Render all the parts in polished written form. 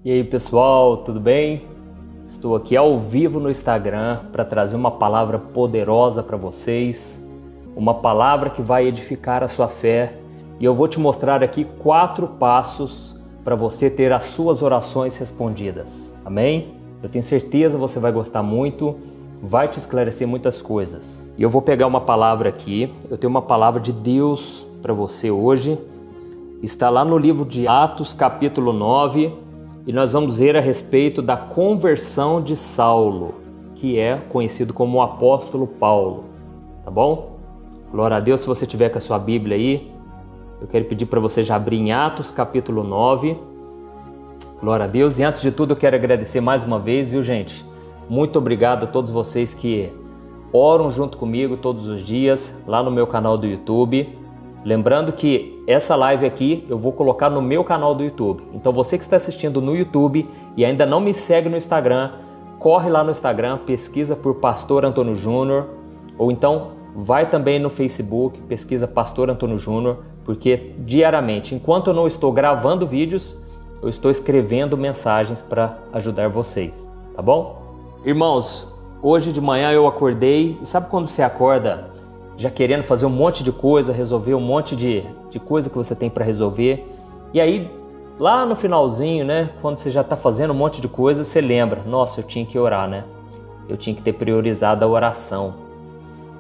E aí pessoal, tudo bem? Estou aqui ao vivo no Instagram para trazer uma palavra poderosa para vocês, uma palavra que vai edificar a sua fé, e eu vou te mostrar aqui 4 passos para você ter as suas orações respondidas. Amém? Eu tenho certeza que você vai gostar muito, vai te esclarecer muitas coisas. E eu vou pegar uma palavra aqui, eu tenho uma palavra de Deus para você hoje. Está lá no livro de Atos, capítulo 9, e nós vamos ver a respeito da conversão de Saulo, que é conhecido como o apóstolo Paulo, tá bom? Glória a Deus. Se você tiver com a sua Bíblia aí, eu quero pedir para você já abrir em Atos, capítulo 9. Glória a Deus. E antes de tudo, eu quero agradecer mais uma vez, viu, gente? Muito obrigado a todos vocês que oram junto comigo todos os dias, lá no meu canal do YouTube. Lembrando que essa live aqui eu vou colocar no meu canal do YouTube. Então você que está assistindo no YouTube e ainda não me segue no Instagram, corre lá no Instagram, pesquisa por Pastor Antônio Júnior, ou então vai também no Facebook, pesquisa Pastor Antônio Júnior, porque diariamente, enquanto eu não estou gravando vídeos, eu estou escrevendo mensagens para ajudar vocês, tá bom? Irmãos, hoje de manhã eu acordei, e sabe quando você acorda já querendo fazer um monte de coisa, resolver um monte de coisa que você tem para resolver? E aí, lá no finalzinho, né, quando você já está fazendo um monte de coisa, você lembra, nossa, eu tinha que orar, né? Eu tinha que ter priorizado a oração.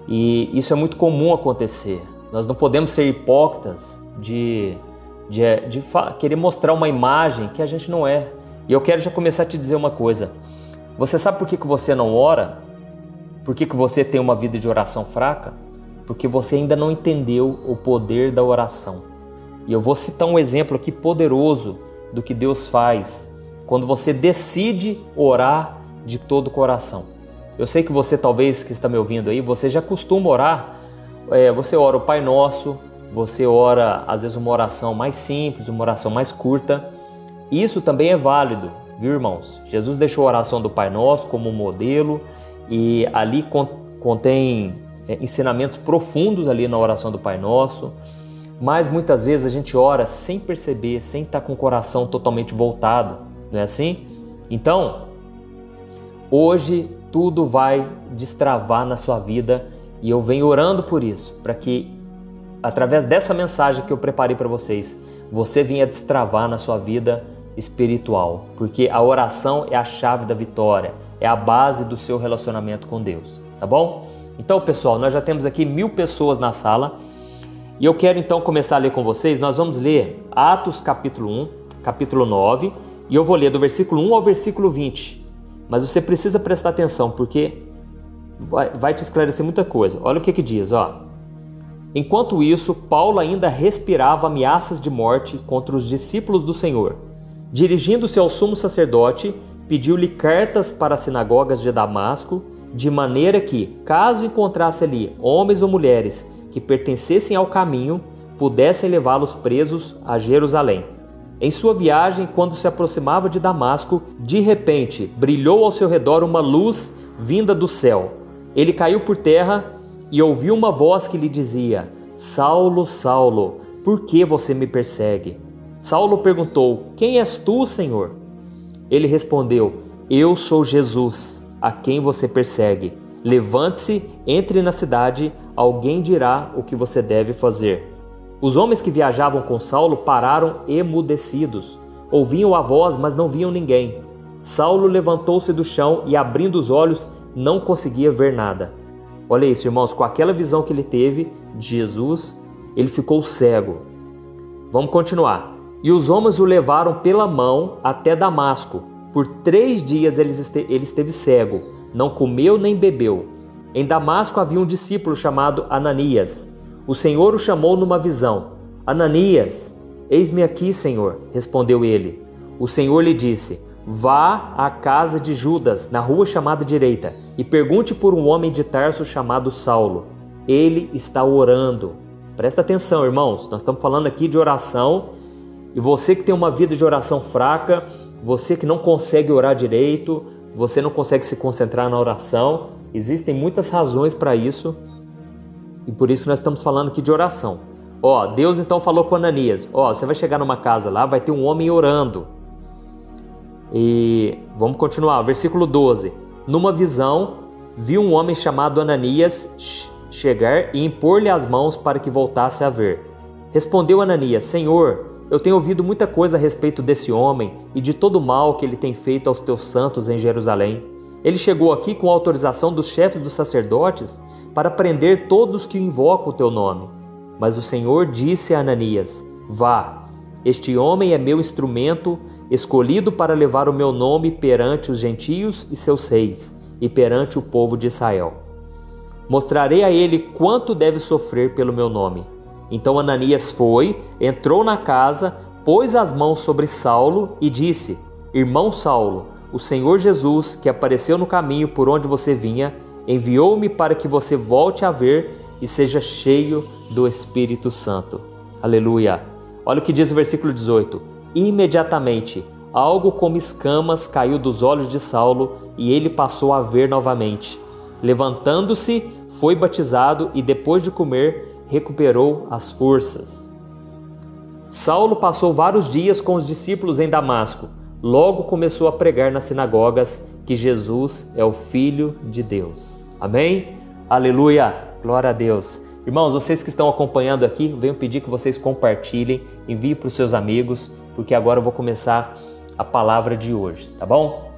E isso é muito comum acontecer. Nós não podemos ser hipócritas de querer mostrar uma imagem que a gente não é. E eu quero já começar a te dizer uma coisa. Você sabe por que você não ora? Por que você tem uma vida de oração fraca? Porque você ainda não entendeu o poder da oração. E eu vou citar um exemplo aqui poderoso do que Deus faz quando você decide orar de todo o coração. Eu sei que você, talvez, que está me ouvindo aí, você já costuma orar. Você ora o Pai Nosso, você ora, às vezes, uma oração mais simples, uma oração mais curta. Isso também é válido, viu, irmãos? Jesus deixou a oração do Pai Nosso como modelo, e ali contém ensinamentos profundos ali na oração do Pai Nosso, mas muitas vezes a gente ora sem perceber, sem estar com o coração totalmente voltado, não é assim? Então, hoje tudo vai destravar na sua vida, e eu venho orando por isso, para que através dessa mensagem que eu preparei para vocês, você venha destravar na sua vida espiritual, porque a oração é a chave da vitória, é a base do seu relacionamento com Deus, tá bom? Então, pessoal, nós já temos aqui 1000 pessoas na sala, e eu quero então começar a ler com vocês. Nós vamos ler Atos capítulo 1, capítulo 9, e eu vou ler do versículo 1 ao versículo 20, mas você precisa prestar atenção, porque vai te esclarecer muita coisa. Olha o que diz, ó. Enquanto isso, Paulo ainda respirava ameaças de morte contra os discípulos do Senhor. Dirigindo-se ao sumo sacerdote, pediu-lhe cartas para as sinagogas de Damasco, de maneira que, caso encontrasse ali homens ou mulheres que pertencessem ao caminho, pudessem levá-los presos a Jerusalém. Em sua viagem, quando se aproximava de Damasco, de repente brilhou ao seu redor uma luz vinda do céu. Ele caiu por terra e ouviu uma voz que lhe dizia: Saulo, Saulo, por que você me persegue? Saulo perguntou: Quem és tu, Senhor? Ele respondeu: Eu sou Jesus, a quem você persegue. Levante-se, entre na cidade, alguém dirá o que você deve fazer. Os homens que viajavam com Saulo pararam emudecidos. Ouviam a voz, mas não viam ninguém. Saulo levantou-se do chão e, abrindo os olhos, não conseguia ver nada. Olha isso, irmãos, com aquela visão que ele teve de Jesus, ele ficou cego. Vamos continuar. E os homens o levaram pela mão até Damasco. Por 3 dias ele esteve cego, não comeu nem bebeu. Em Damasco havia um discípulo chamado Ananias. O Senhor o chamou numa visão. Ananias, eis-me aqui, Senhor, respondeu ele. O Senhor lhe disse: Vá à casa de Judas, na rua chamada Direita, e pergunte por um homem de Tarso chamado Saulo. Ele está orando. Presta atenção, irmãos, nós estamos falando aqui de oração, e você que tem uma vida de oração fraca, você que não consegue orar direito, você não consegue se concentrar na oração, existem muitas razões para isso, e por isso nós estamos falando aqui de oração. Deus então falou com Ananias: você vai chegar numa casa lá, vai ter um homem orando. E vamos continuar, versículo 12. Numa visão, viu um homem chamado Ananias chegar e impor-lhe as mãos para que voltasse a ver. Respondeu Ananias: Senhor, eu tenho ouvido muita coisa a respeito desse homem e de todo o mal que ele tem feito aos teus santos em Jerusalém. Ele chegou aqui com autorização dos chefes dos sacerdotes para prender todos os que invocam o teu nome. Mas o Senhor disse a Ananias: Vá, este homem é meu instrumento, escolhido para levar o meu nome perante os gentios e seus reis, e perante o povo de Israel. Mostrarei a ele quanto deve sofrer pelo meu nome. Então Ananias foi, entrou na casa, pôs as mãos sobre Saulo e disse: Irmão Saulo, o Senhor Jesus, que apareceu no caminho por onde você vinha, enviou-me para que você volte a ver e seja cheio do Espírito Santo. Aleluia! Olha o que diz o versículo 18. Imediatamente, algo como escamas caiu dos olhos de Saulo e ele passou a ver novamente. Levantando-se, foi batizado e depois de comer, recuperou as forças. Saulo passou vários dias com os discípulos em Damasco. Logo começou a pregar nas sinagogas que Jesus é o Filho de Deus. Amém? Aleluia! Glória a Deus! Irmãos, vocês que estão acompanhando aqui, venho pedir que vocês compartilhem, enviem para os seus amigos, porque agora eu vou começar a palavra de hoje, tá bom?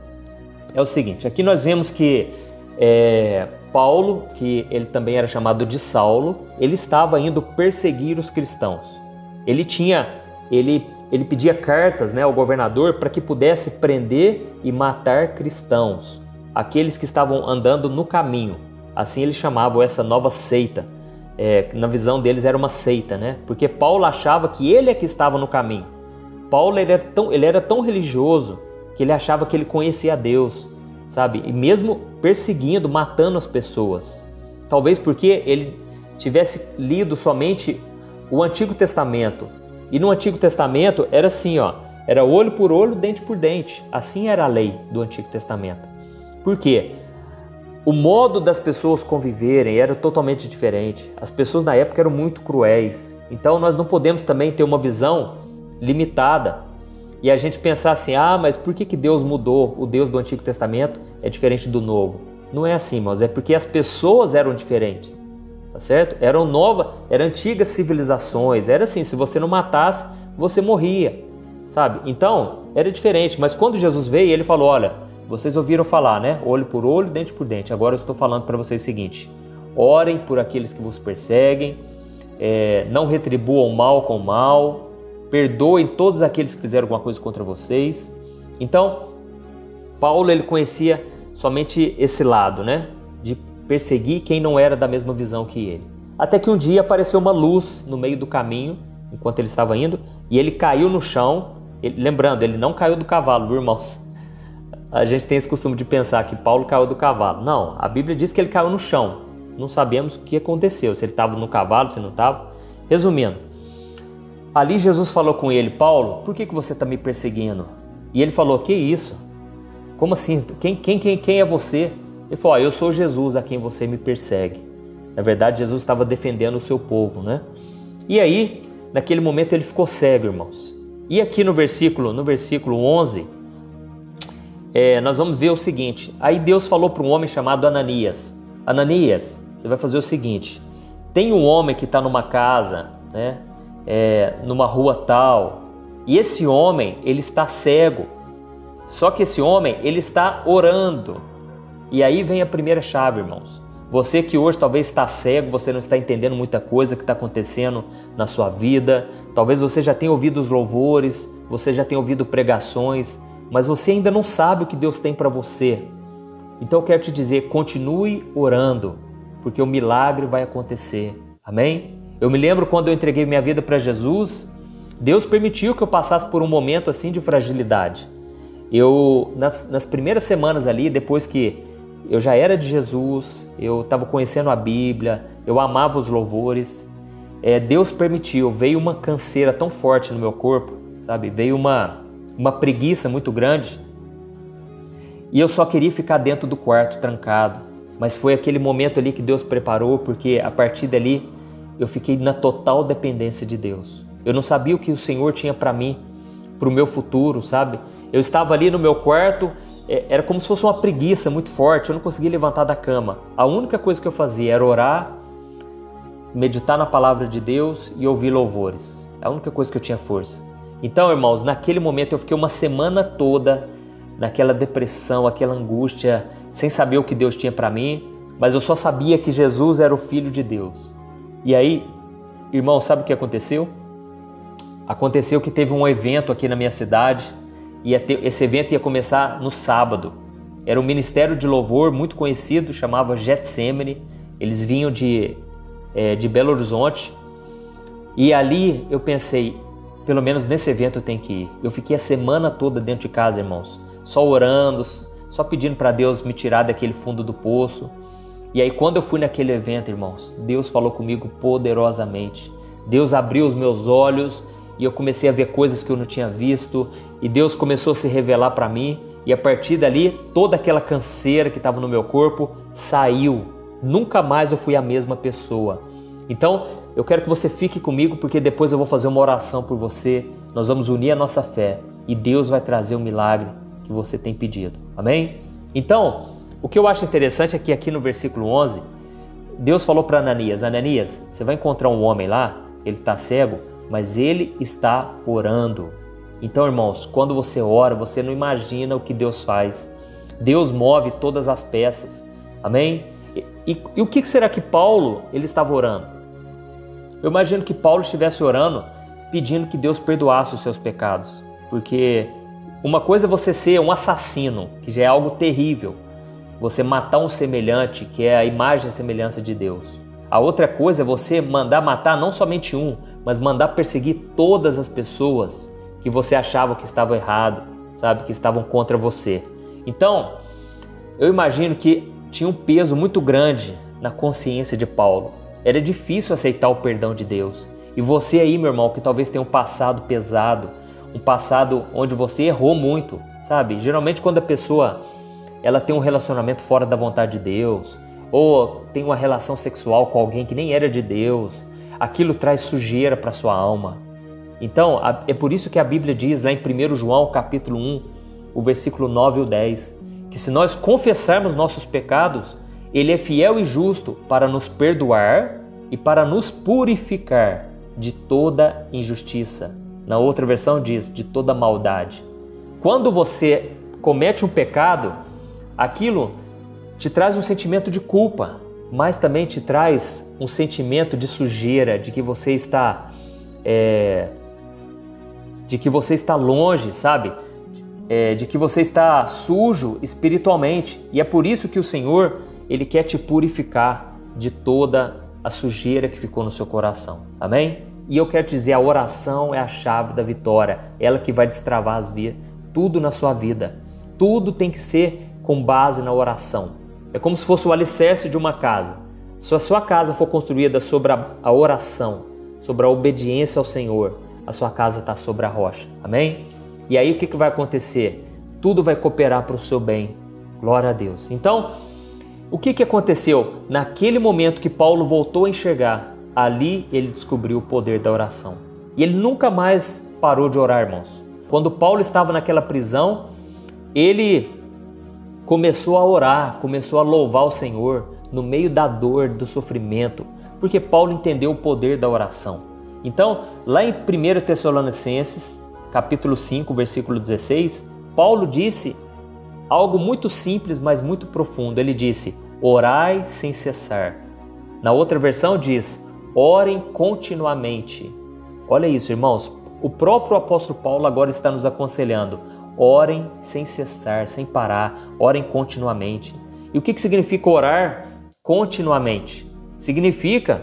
É o seguinte, aqui nós vemos que Paulo, que ele também era chamado de Saulo, ele estava indo perseguir os cristãos. Ele pedia cartas, ao governador para que pudesse prender e matar cristãos, aqueles que estavam andando no caminho. Assim ele chamava essa nova seita. Na visão deles era uma seita, porque Paulo achava que ele é que estava no caminho. Paulo ele era tão religioso que ele achava que ele conhecia a Deus, sabe? E mesmo perseguindo, matando as pessoas. Talvez porque ele tivesse lido somente o Antigo Testamento. E no Antigo Testamento era assim, era olho por olho, dente por dente. Assim era a lei do Antigo Testamento. Por quê? O modo das pessoas conviverem era totalmente diferente. As pessoas na época eram muito cruéis. Então nós não podemos também ter uma visão limitada e a gente pensar assim, mas por que Deus mudou? O Deus do Antigo Testamento é diferente do Novo. Não é assim, irmãos, é porque as pessoas eram diferentes, tá certo? Eram antigas civilizações, era assim, se você não matasse, você morria, sabe? Então, era diferente, mas quando Jesus veio, ele falou, olha, vocês ouviram falar, olho por olho, dente por dente. Agora eu estou falando para vocês o seguinte, orem por aqueles que vos perseguem, não retribuam mal com mal, perdoem todos aqueles que fizeram alguma coisa contra vocês. Então, Paulo ele conhecia somente esse lado, de perseguir quem não era da mesma visão que ele. Até que um dia apareceu uma luz no meio do caminho, enquanto ele estava indo, e ele caiu no chão. Lembrando, ele não caiu do cavalo, viu, irmãos? A gente tem esse costume de pensar que Paulo caiu do cavalo. Não, a Bíblia diz que ele caiu no chão. Não sabemos o que aconteceu, se ele estava no cavalo, se não estava. Resumindo, ali Jesus falou com ele, Paulo, por que você está me perseguindo? E ele falou, que isso? Como assim? Quem é você? Ele falou, eu sou Jesus a quem você me persegue. Na verdade, Jesus estava defendendo o seu povo, E aí, naquele momento ele ficou cego, irmãos. E aqui no versículo 11, nós vamos ver o seguinte. Aí Deus falou para um homem chamado Ananias. Ananias, você vai fazer o seguinte. Tem um homem que está numa casa, numa rua tal. E esse homem, ele está cego. Só que esse homem, ele está orando. E aí vem a primeira chave, irmãos. Você que hoje talvez está cego, você não está entendendo muita coisa que está acontecendo na sua vida. Talvez você já tenha ouvido os louvores, você já tenha ouvido pregações, mas você ainda não sabe o que Deus tem para você. Então eu quero te dizer, continue orando, porque o milagre vai acontecer. Amém? Eu me lembro quando eu entreguei minha vida para Jesus, Deus permitiu que eu passasse por um momento assim de fragilidade. Nas primeiras semanas ali, depois que eu já era de Jesus, eu estava conhecendo a Bíblia, eu amava os louvores, Deus permitiu, veio uma canseira tão forte no meu corpo, sabe? Veio uma preguiça muito grande e eu só queria ficar dentro do quarto, trancado. Mas foi aquele momento ali que Deus preparou, porque a partir dali eu fiquei na total dependência de Deus. Eu não sabia o que o Senhor tinha para mim, para o meu futuro, sabe? Eu estava ali no meu quarto, era como se fosse uma preguiça muito forte, eu não conseguia levantar da cama. A única coisa que eu fazia era orar, meditar na palavra de Deus e ouvir louvores. É a única coisa que eu tinha força. Então, irmãos, naquele momento eu fiquei uma semana toda naquela depressão, aquela angústia, sem saber o que Deus tinha para mim, mas eu só sabia que Jesus era o Filho de Deus. E aí, irmão, sabe o que aconteceu? Aconteceu que teve um evento aqui na minha cidade, e esse evento ia começar no sábado. Era um ministério de louvor muito conhecido, chamava Getsemane. Eles vinham de Belo Horizonte. E ali eu pensei, pelo menos nesse evento eu tenho que ir. Eu fiquei a semana toda dentro de casa, irmãos, só orando, só pedindo para Deus me tirar daquele fundo do poço. E aí quando eu fui naquele evento, irmãos, Deus falou comigo poderosamente. Deus abriu os meus olhos e eu comecei a ver coisas que eu não tinha visto. E Deus começou a se revelar para mim. E a partir dali, toda aquela canseira que estava no meu corpo saiu. Nunca mais eu fui a mesma pessoa. Então, eu quero que você fique comigo, porque depois eu vou fazer uma oração por você. Nós vamos unir a nossa fé e Deus vai trazer o milagre que você tem pedido. Amém? Então, o que eu acho interessante é que aqui no versículo 11, Deus falou para Ananias: Ananias, você vai encontrar um homem lá, ele está cego, mas ele está orando. Então, irmãos, quando você ora, você não imagina o que Deus faz. Deus move todas as peças. Amém? E o que será que Paulo ele estava orando? Eu imagino que Paulo estivesse orando, pedindo que Deus perdoasse os seus pecados. Porque uma coisa é você ser um assassino, que já é algo terrível. Você matar um semelhante, que é a imagem e semelhança de Deus. A outra coisa é você mandar matar não somente um, mas mandar perseguir todas as pessoas que você achava que estavam errado, sabe, que estavam contra você. Então, eu imagino que tinha um peso muito grande na consciência de Paulo. Era difícil aceitar o perdão de Deus. E você aí, meu irmão, que talvez tenha um passado pesado, um passado onde você errou muito, sabe? Geralmente quando a pessoa ela tem um relacionamento fora da vontade de Deus, ou tem uma relação sexual com alguém que nem era de Deus, aquilo traz sujeira para sua alma. Então, é por isso que a Bíblia diz lá em 1 João capítulo 1, o versículo 9 e o 10, que se nós confessarmos nossos pecados, Ele é fiel e justo para nos perdoar e para nos purificar de toda injustiça. Na outra versão diz, de toda maldade. Quando você comete um pecado, aquilo te traz um sentimento de culpa, mas também te traz um sentimento de sujeira, de que você está longe, sabe? De que você está sujo espiritualmente. E é por isso que o Senhor, Ele quer te purificar de toda a sujeira que ficou no seu coração. Amém? E eu quero te dizer, a oração é a chave da vitória. Ela que vai destravar tudo na sua vida. Tudo tem que ser com base na oração. É como se fosse o alicerce de uma casa. Se a sua casa for construída sobre a oração, sobre a obediência ao Senhor, a sua casa está sobre a rocha. Amém? E aí o que vai acontecer? Tudo vai cooperar para o seu bem. Glória a Deus. Então, o que aconteceu? Naquele momento que Paulo voltou a enxergar, ali ele descobriu o poder da oração. E ele nunca mais parou de orar, irmãos. Quando Paulo estava naquela prisão, ele começou a orar, começou a louvar o Senhor no meio da dor, do sofrimento, porque Paulo entendeu o poder da oração. Então, lá em 1 Tessalonicenses, capítulo 5, versículo 16, Paulo disse algo muito simples, mas muito profundo. Ele disse, orai sem cessar. Na outra versão diz, orem continuamente. Olha isso, irmãos. O próprio apóstolo Paulo agora está nos aconselhando. Orem sem cessar, sem parar. Orem continuamente. E o que significa orar continuamente? Significa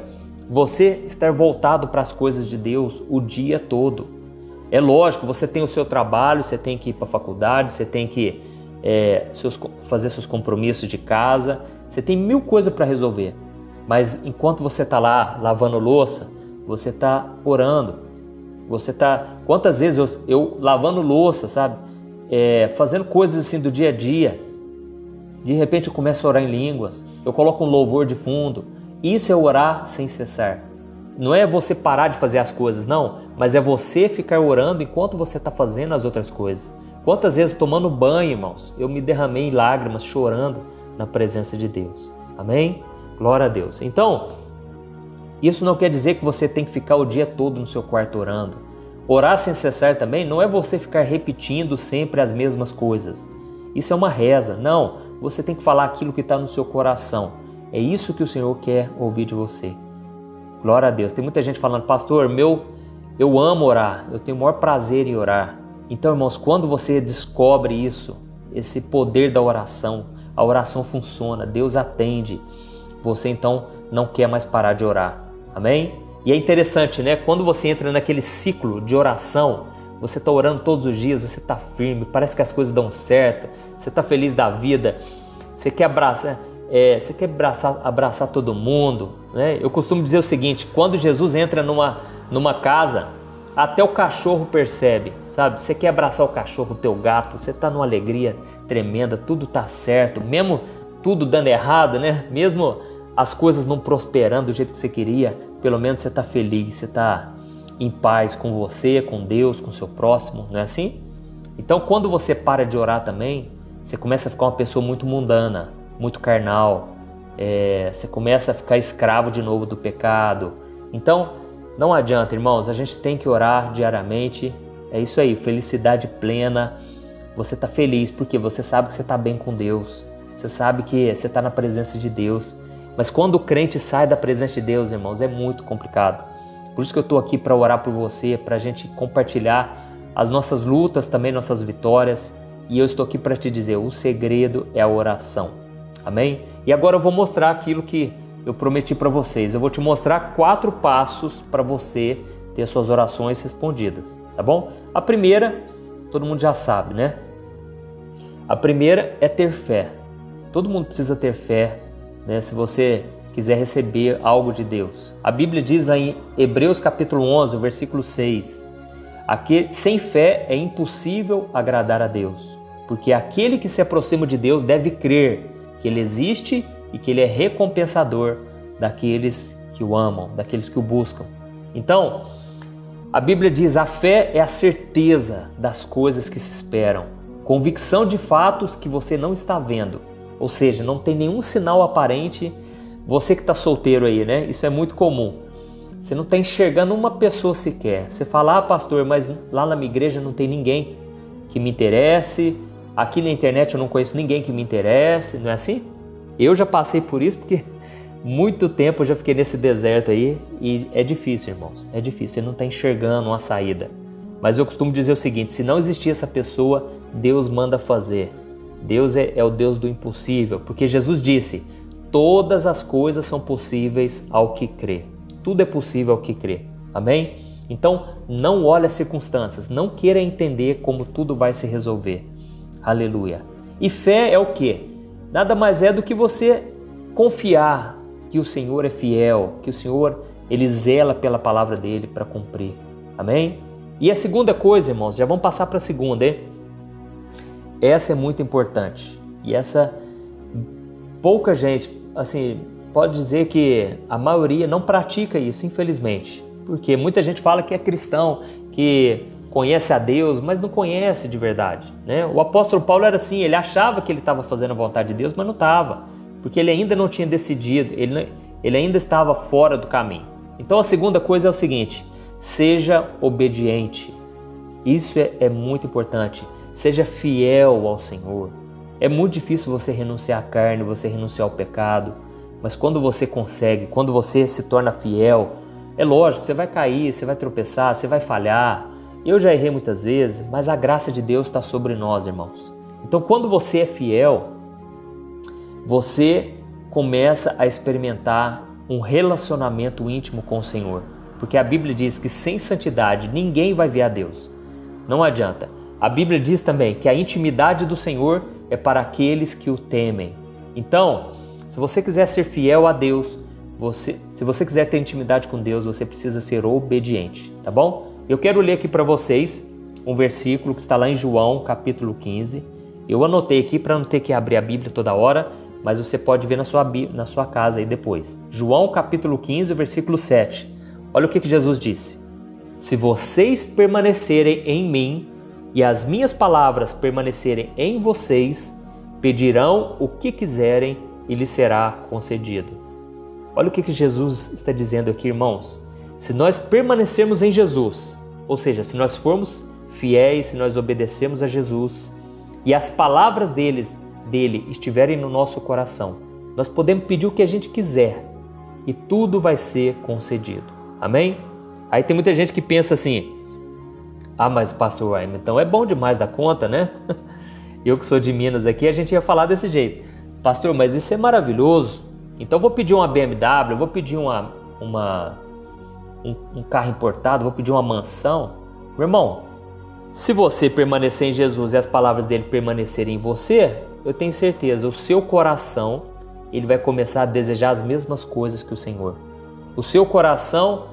você estar voltado para as coisas de Deus o dia todo. É lógico, você tem o seu trabalho, você tem que ir para a faculdade, você tem que fazer seus compromissos de casa, você tem mil coisas para resolver. Mas enquanto você está lá lavando louça, você está orando. Você está... Quantas vezes eu lavando louça, sabe? Fazendo coisas assim do dia a dia. De repente eu começo a orar em línguas. Eu coloco um louvor de fundo. Isso é orar sem cessar. Não é você parar de fazer as coisas, não. Mas é você ficar orando enquanto você está fazendo as outras coisas. Quantas vezes tomando banho, irmãos, eu me derramei em lágrimas, chorando na presença de Deus. Amém? Glória a Deus. Então, isso não quer dizer que você tem que ficar o dia todo no seu quarto orando. Orar sem cessar também não é você ficar repetindo sempre as mesmas coisas. Isso é uma reza. Não, você tem que falar aquilo que está no seu coração. É isso que o Senhor quer ouvir de você. Glória a Deus. Tem muita gente falando, pastor, eu amo orar, eu tenho o maior prazer em orar. Então, irmãos, quando você descobre isso, esse poder da oração, a oração funciona, Deus atende. Você então não quer mais parar de orar. Amém? E é interessante, né? Quando você entra naquele ciclo de oração, você está orando todos os dias, você está firme, parece que as coisas dão certo, você está feliz da vida, você quer abraçar todo mundo, né? Eu costumo dizer o seguinte, quando Jesus entra numa casa, até o cachorro percebe, sabe? Você quer abraçar o cachorro, o teu gato, você está numa alegria tremenda, tudo está certo, mesmo tudo dando errado, né? Mesmo as coisas não prosperando do jeito que você queria, pelo menos você está feliz, você está em paz com você, com Deus, com o seu próximo, não é assim? Então, quando você para de orar também, você começa a ficar uma pessoa muito mundana, muito carnal, você começa a ficar escravo de novo do pecado. Então, não adianta, irmãos, a gente tem que orar diariamente, é isso aí, felicidade plena, você está feliz porque você sabe que você está bem com Deus, você sabe que você está na presença de Deus. Mas quando o crente sai da presença de Deus, irmãos, é muito complicado. Por isso que eu estou aqui para orar por você, para a gente compartilhar as nossas lutas, também nossas vitórias. E eu estou aqui para te dizer, o segredo é a oração. Amém? E agora eu vou mostrar aquilo que eu prometi para vocês. Eu vou te mostrar 4 passos para você ter as suas orações respondidas, tá bom? A primeira, todo mundo já sabe, né? A primeira é ter fé. Todo mundo precisa ter fé, né, se você quiser receber algo de Deus. A Bíblia diz lá em Hebreus capítulo 11, versículo 6, sem fé é impossível agradar a Deus, porque aquele que se aproxima de Deus deve crer que Ele existe e que Ele é recompensador daqueles que o amam, daqueles que o buscam. Então, a Bíblia diz, a fé é a certeza das coisas que se esperam, convicção de fatos que você não está vendo. Ou seja, não tem nenhum sinal aparente. Você que está solteiro aí, né? Isso é muito comum. Você não está enxergando uma pessoa sequer. Você fala, pastor, mas lá na minha igreja não tem ninguém que me interesse. Aqui na internet eu não conheço ninguém que me interesse. Não é assim? Eu já passei por isso porque muito tempo eu já fiquei nesse deserto aí. E é difícil, irmãos. É difícil. Você não está enxergando uma saída. Mas eu costumo dizer o seguinte, se não existir essa pessoa, Deus manda fazer. Deus é o Deus do impossível, porque Jesus disse, todas as coisas são possíveis ao que crê. Tudo é possível ao que crê. Amém? Então, não olhe as circunstâncias, não queira entender como tudo vai se resolver. Aleluia. E fé é o quê? Nada mais é do que você confiar que o Senhor é fiel, que o Senhor, Ele zela pela palavra dEle para cumprir. Amém? E a segunda coisa, irmãos, já vamos passar para a segunda, hein? Essa é muito importante e essa pouca gente, assim, pode dizer que a maioria não pratica isso, infelizmente, porque muita gente fala que é cristão, que conhece a Deus, mas não conhece de verdade, né? O apóstolo Paulo era assim, ele achava que ele estava fazendo a vontade de Deus, mas não estava, porque ele ainda não tinha decidido, ele ainda estava fora do caminho. Então a segunda coisa é o seguinte, seja obediente, isso é muito importante. Seja fiel ao Senhor. É muito difícil você renunciar à carne, você renunciar ao pecado. Mas quando você consegue, quando você se torna fiel, é lógico, você vai cair, você vai tropeçar, você vai falhar. Eu já errei muitas vezes, mas a graça de Deus está sobre nós, irmãos. Então, quando você é fiel, você começa a experimentar um relacionamento íntimo com o Senhor. Porque a Bíblia diz que sem santidade ninguém vai ver a Deus. Não adianta. A Bíblia diz também que a intimidade do Senhor é para aqueles que o temem. Então, se você quiser ser fiel a Deus, se você quiser ter intimidade com Deus, você precisa ser obediente, tá bom? Eu quero ler aqui para vocês um versículo que está lá em João, capítulo 15. Eu anotei aqui para não ter que abrir a Bíblia toda hora, mas você pode ver na sua casa aí depois. João, capítulo 15, versículo 7. Olha o que Jesus disse. Se vocês permanecerem em mim e as minhas palavras permanecerem em vocês, pedirão o que quiserem e lhes será concedido. Olha o que Jesus está dizendo aqui, irmãos. Se nós permanecermos em Jesus, ou seja, se nós formos fiéis, se nós obedecermos a Jesus e as palavras dele estiverem no nosso coração, nós podemos pedir o que a gente quiser e tudo vai ser concedido. Amém? Aí tem muita gente que pensa assim: ah, mas pastor Raimundo, então é bom demais da conta, né? Eu que sou de Minas aqui, a gente ia falar desse jeito. Pastor, mas isso é maravilhoso. Então vou pedir uma BMW, vou pedir um carro importado, vou pedir uma mansão. Meu irmão, se você permanecer em Jesus e as palavras dele permanecerem em você, eu tenho certeza, o seu coração ele vai começar a desejar as mesmas coisas que o Senhor. O seu coração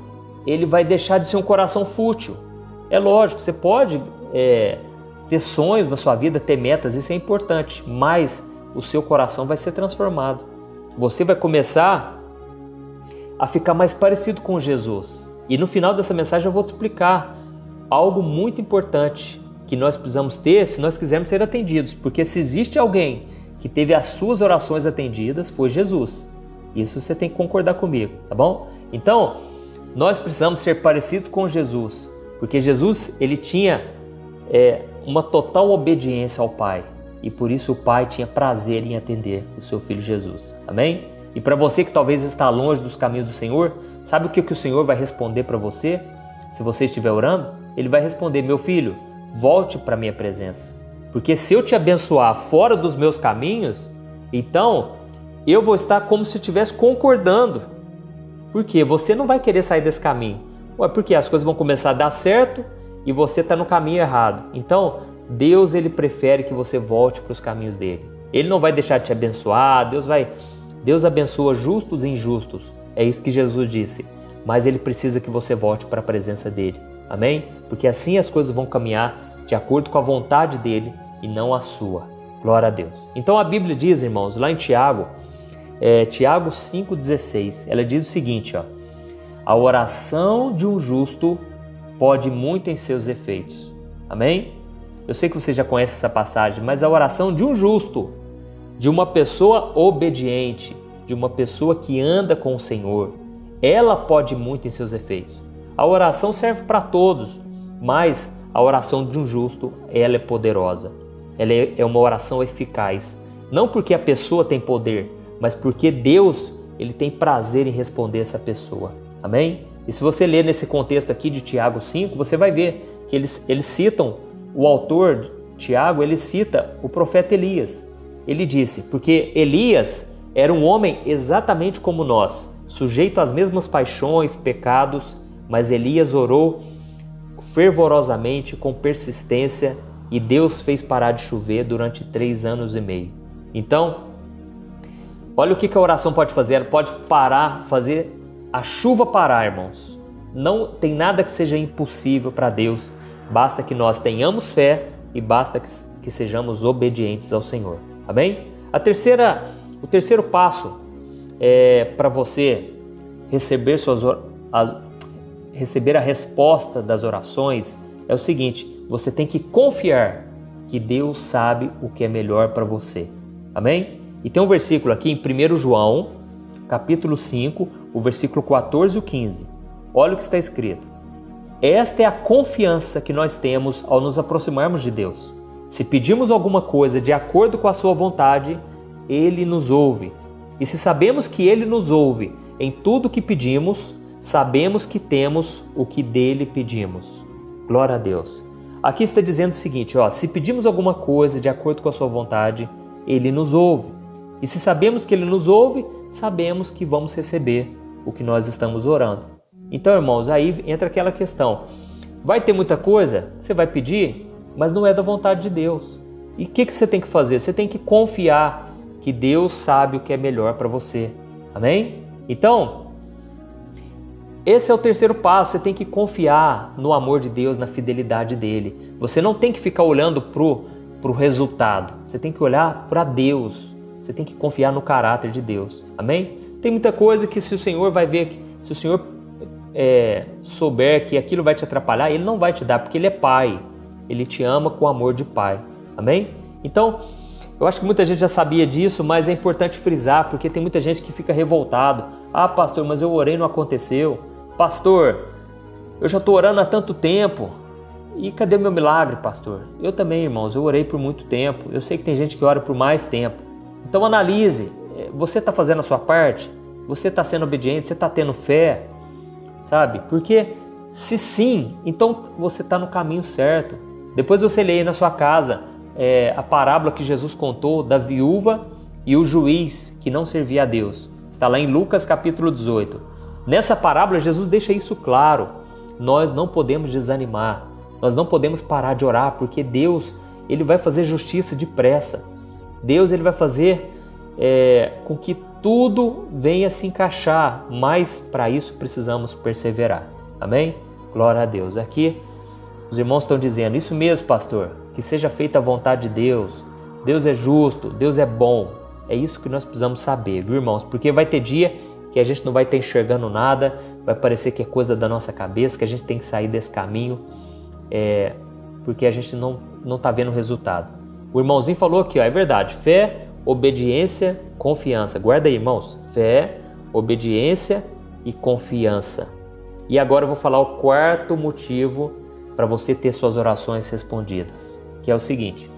ele vai deixar de ser um coração fútil. É lógico, você pode ter sonhos na sua vida, ter metas, isso é importante, mas o seu coração vai ser transformado. Você vai começar a ficar mais parecido com Jesus. E no final dessa mensagem eu vou te explicar algo muito importante que nós precisamos ter se nós quisermos ser atendidos. Porque se existe alguém que teve as suas orações atendidas, foi Jesus. Isso você tem que concordar comigo, tá bom? Então, nós precisamos ser parecidos com Jesus. Porque Jesus, ele tinha uma total obediência ao Pai. E por isso o Pai tinha prazer em atender o seu Filho Jesus. Amém? E para você que talvez está longe dos caminhos do Senhor, sabe o que o Senhor vai responder para você? Se você estiver orando, Ele vai responder: meu filho, volte para a minha presença. Porque se eu te abençoar fora dos meus caminhos, então eu vou estar como se estivesse concordando. Porque você não vai querer sair desse caminho. Ué, porque as coisas vão começar a dar certo e você está no caminho errado. Então, Deus ele prefere que você volte para os caminhos dele. Ele não vai deixar de te abençoar. Deus abençoa justos e injustos. É isso que Jesus disse. Mas ele precisa que você volte para a presença dele. Amém? Porque assim as coisas vão caminhar de acordo com a vontade dele e não a sua. Glória a Deus. Então a Bíblia diz, irmãos, lá em Tiago 5,16, ela diz o seguinte, ó: a oração de um justo pode muito em seus efeitos. Amém? Eu sei que você já conhece essa passagem, mas a oração de um justo, de uma pessoa obediente, de uma pessoa que anda com o Senhor, ela pode muito em seus efeitos. A oração serve para todos, mas a oração de um justo, ela é poderosa. Ela é uma oração eficaz. Não porque a pessoa tem poder, mas porque Deus ele tem prazer em responder essa pessoa. Amém? E se você ler nesse contexto aqui de Tiago 5, você vai ver que eles citam, o autor Tiago, ele cita o profeta Elias. Ele disse, porque Elias era um homem exatamente como nós, sujeito às mesmas paixões, pecados, mas Elias orou fervorosamente, com persistência, e Deus fez parar de chover durante 3 anos e meio. Então, olha o que a oração pode fazer. Ela pode fazer a chuva parar, irmãos. Não tem nada que seja impossível para Deus. Basta que nós tenhamos fé e basta que sejamos obedientes ao Senhor. Amém? O terceiro passo para você receber receber a resposta das orações é o seguinte: você tem que confiar que Deus sabe o que é melhor para você. Amém? E tem um versículo aqui em 1 João, capítulo 5, o versículo 14 e 15. Olha o que está escrito. Esta é a confiança que nós temos ao nos aproximarmos de Deus. Se pedimos alguma coisa de acordo com a sua vontade, Ele nos ouve. E se sabemos que Ele nos ouve em tudo o que pedimos, sabemos que temos o que dele pedimos. Glória a Deus. Aqui está dizendo o seguinte, ó: se pedimos alguma coisa de acordo com a sua vontade, Ele nos ouve. E se sabemos que Ele nos ouve, sabemos que vamos receber o que nós estamos orando. Então, irmãos, aí entra aquela questão. Vai ter muita coisa que você vai pedir, mas não é da vontade de Deus. E o que você tem que fazer? Você tem que confiar que Deus sabe o que é melhor para você. Amém? Então, esse é o terceiro passo. Você tem que confiar no amor de Deus, na fidelidade dele. Você não tem que ficar olhando pro resultado. Você tem que olhar para Deus. Você tem que confiar no caráter de Deus. Amém? Tem muita coisa que se o Senhor vai ver, se o Senhor souber que aquilo vai te atrapalhar, Ele não vai te dar, porque Ele é Pai. Ele te ama com amor de pai. Amém? Então, eu acho que muita gente já sabia disso, mas é importante frisar, porque tem muita gente que fica revoltado. Ah, pastor, mas eu orei e não aconteceu. Pastor, eu já estou orando há tanto tempo. E cadê meu milagre, pastor? Eu também, irmãos, eu orei por muito tempo. Eu sei que tem gente que ora por mais tempo. Então analise, você está fazendo a sua parte? Você está sendo obediente? Você está tendo fé? Sabe? Porque se sim, então você está no caminho certo. Depois você lê aí na sua casa a parábola que Jesus contou da viúva e o juiz que não servia a Deus. Está lá em Lucas capítulo 18. Nessa parábola Jesus deixa isso claro. Nós não podemos desanimar. Nós não podemos parar de orar, porque Deus ele vai fazer justiça depressa. Deus ele vai fazer com que tudo venha se encaixar, mas para isso precisamos perseverar. Amém? Glória a Deus. Aqui os irmãos estão dizendo, isso mesmo, pastor, que seja feita a vontade de Deus. Deus é justo, Deus é bom. É isso que nós precisamos saber, viu, irmãos? Porque vai ter dia que a gente não vai estar enxergando nada, vai parecer que é coisa da nossa cabeça, que a gente tem que sair desse caminho, porque a gente não está vendo o resultado. O irmãozinho falou aqui, ó, é verdade, fé, obediência, confiança. Guarda aí, irmãos, fé, obediência e confiança. E agora eu vou falar o quarto motivo para você ter suas orações respondidas, que é o seguinte,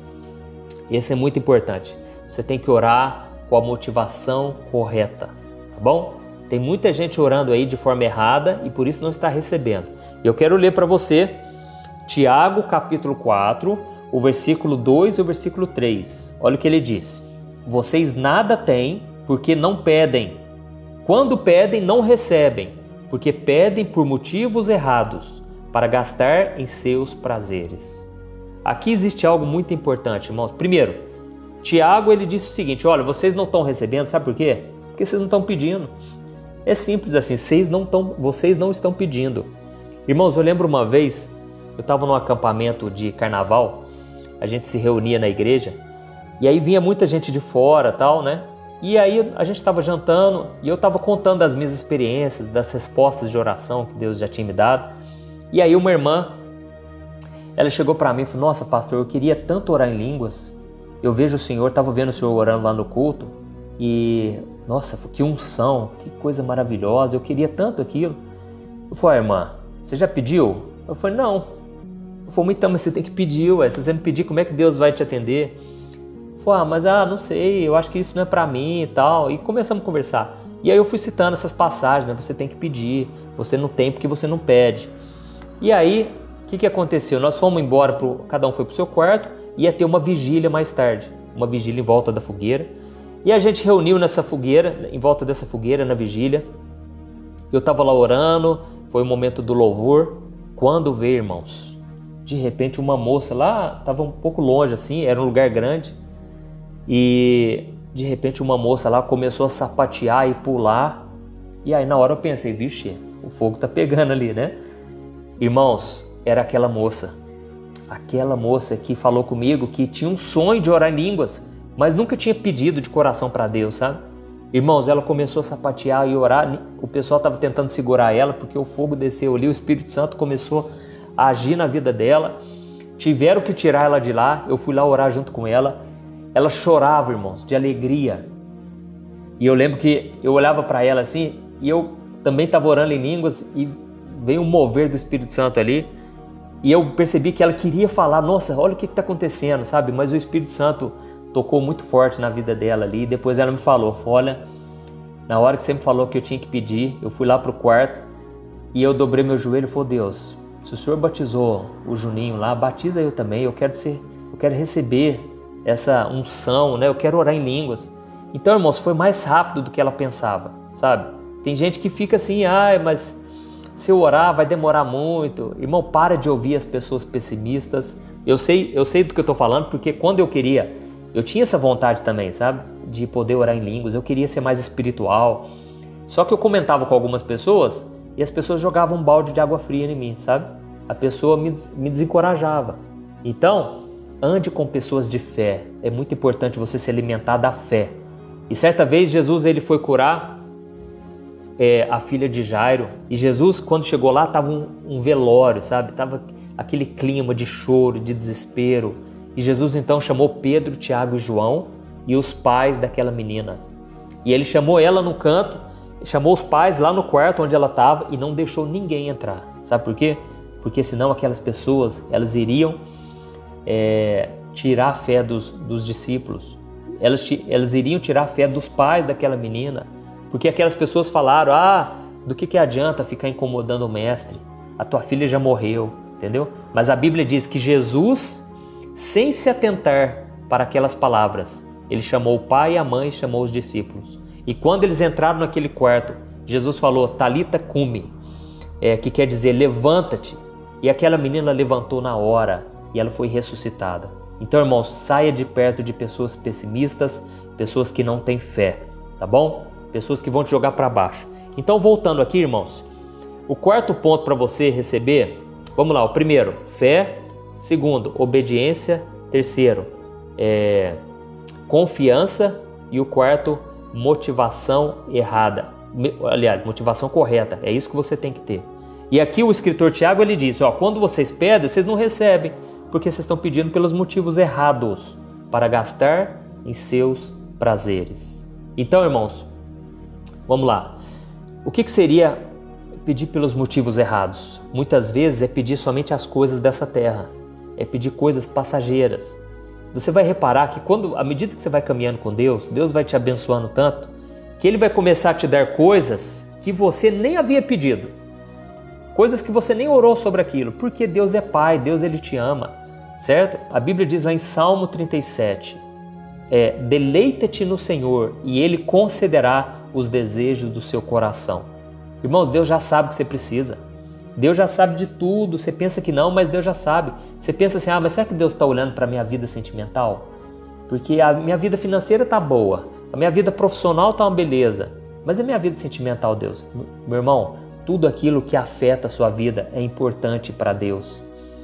esse é muito importante, você tem que orar com a motivação correta, tá bom? Tem muita gente orando aí de forma errada e por isso não está recebendo. Eu quero ler para você Tiago capítulo 4, o versículo 2 e o versículo 3. Olha o que ele diz. Vocês nada têm porque não pedem. Quando pedem, não recebem, porque pedem por motivos errados, para gastar em seus prazeres. Aqui existe algo muito importante, irmãos. Primeiro, Tiago ele disse o seguinte, olha, vocês não estão recebendo, sabe por quê? Porque vocês não estão pedindo. É simples assim, vocês não estão pedindo. Irmãos, eu lembro uma vez, eu estava num acampamento de carnaval, a gente se reunia na igreja, e aí vinha muita gente de fora, tal, né? E aí a gente estava jantando, e eu estava contando das minhas experiências, das respostas de oração que Deus já tinha me dado. E aí uma irmã, ela chegou para mim e falou, nossa pastor, eu queria tanto orar em línguas, eu vejo o senhor, estava vendo o senhor orando lá no culto, e nossa, que unção, que coisa maravilhosa, eu queria tanto aquilo. Eu falei, irmã, você já pediu? Eu falei, não. Eu falei, então, mas você tem que pedir, ué. Se você não pedir, como é que Deus vai te atender? Eu falei, mas não sei, eu acho que isso não é pra mim e tal. E começamos a conversar. E aí eu fui citando essas passagens, né? Você tem que pedir, você não tem porque você não pede. E aí, o que aconteceu? Nós fomos embora, cada um foi pro seu quarto, ia ter uma vigília mais tarde. Uma vigília em volta da fogueira. E a gente reuniu nessa fogueira, em volta dessa fogueira, na vigília. Eu estava lá orando, foi o momento do louvor. Quando veio, irmãos, de repente uma moça lá, estava um pouco longe assim, era um lugar grande. E de repente uma moça lá começou a sapatear e pular. E aí na hora eu pensei, vixe, o fogo tá pegando ali, né? Irmãos, era aquela moça que falou comigo que tinha um sonho de orar em línguas, mas nunca tinha pedido de coração para Deus, sabe? Irmãos, ela começou a sapatear e orar, o pessoal estava tentando segurar ela, porque o fogo desceu ali, o Espírito Santo começou a agir na vida dela, tiveram que tirar ela de lá, eu fui lá orar junto com ela, ela chorava, irmãos, de alegria, e eu lembro que eu olhava para ela assim, e eu também estava orando em línguas, e veio um mover do Espírito Santo ali, e eu percebi que ela queria falar, nossa, olha o que está acontecendo, sabe? Mas o Espírito Santo tocou muito forte na vida dela ali, e depois ela me falou, olha, na hora que você me falou que eu tinha que pedir, eu fui lá pro quarto, e eu dobrei meu joelho e falei, Deus, se o Senhor batizou o Juninho lá, batiza eu também, eu quero receber essa unção, né? Eu quero orar em línguas. Então, irmãos, foi mais rápido do que ela pensava, sabe? Tem gente que fica assim, mas se eu orar vai demorar muito. Irmão, para de ouvir as pessoas pessimistas. Eu sei do que eu tô falando, porque quando eu tinha essa vontade também, sabe? De poder orar em línguas, eu queria ser mais espiritual. Só que eu comentava com algumas pessoas e as pessoas jogavam um balde de água fria em mim, sabe? A pessoa me desencorajava. Então, ande com pessoas de fé. É muito importante você se alimentar da fé. E certa vez Jesus ele foi curar a filha de Jairo. E Jesus, quando chegou lá, estava um velório, sabe? Tava aquele clima de choro, de desespero. E Jesus então chamou Pedro, Tiago e João e os pais daquela menina. E ele chamou ela no canto, chamou os pais lá no quarto onde ela estava e não deixou ninguém entrar. Sabe por quê? Porque senão aquelas pessoas, elas iriam tirar a fé dos discípulos. Elas iriam tirar a fé dos pais daquela menina. Porque aquelas pessoas falaram, do que adianta ficar incomodando o mestre? A tua filha já morreu, entendeu? Mas a Bíblia diz que Jesus, sem se atentar para aquelas palavras, ele chamou o pai e a mãe, chamou os discípulos. E quando eles entraram naquele quarto, Jesus falou, Talita cumi, que quer dizer, levanta-te. E aquela menina levantou na hora e ela foi ressuscitada. Então, irmãos, saia de perto de pessoas pessimistas, pessoas que não têm fé, tá bom? Pessoas que vão te jogar para baixo. Então, voltando aqui, irmãos, o quarto ponto para você receber, vamos lá, o primeiro, fé. Segundo, obediência. Terceiro, confiança. E o quarto, motivação errada. Aliás, motivação correta. É isso que você tem que ter. E aqui o escritor Tiago, ele diz, quando vocês pedem, vocês não recebem, porque vocês estão pedindo pelos motivos errados, para gastar em seus prazeres. Então, irmãos, vamos lá. O que seria pedir pelos motivos errados? Muitas vezes é pedir somente as coisas dessa terra. É pedir coisas passageiras. Você vai reparar que à medida que você vai caminhando com Deus, Deus vai te abençoando tanto, que Ele vai começar a te dar coisas que você nem havia pedido. Coisas que você nem orou sobre aquilo. Porque Deus é Pai, Deus Ele te ama. Certo? A Bíblia diz lá em Salmo 37, deleita-te no Senhor e Ele concederá os desejos do seu coração. Irmãos, Deus já sabe o que você precisa. Deus já sabe de tudo. Você pensa que não, mas Deus já sabe. Você pensa assim, mas será que Deus está olhando para a minha vida sentimental? Porque a minha vida financeira está boa, a minha vida profissional está uma beleza, mas a minha vida sentimental, Deus? Meu irmão, tudo aquilo que afeta a sua vida é importante para Deus.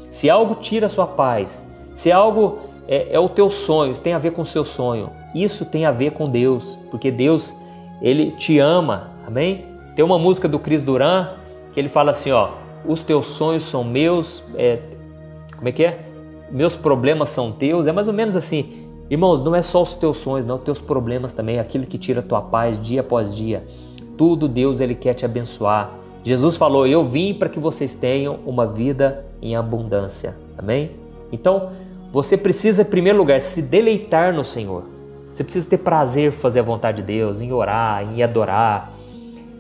Se algo tira a sua paz, se algo é o teu sonho, tem a ver com o seu sonho, isso tem a ver com Deus, porque Deus, Ele te ama, amém? Tem uma música do Cris Duran que ele fala assim, os teus sonhos são meus, como é que é? Meus problemas são teus, é mais ou menos assim. Irmãos, não é só os teus sonhos, não, os teus problemas também, aquilo que tira a tua paz dia após dia. Tudo Deus, Ele quer te abençoar. Jesus falou, eu vim para que vocês tenham uma vida em abundância, amém? Então, você precisa, em primeiro lugar, se deleitar no Senhor. Você precisa ter prazer em fazer a vontade de Deus, em orar, em adorar.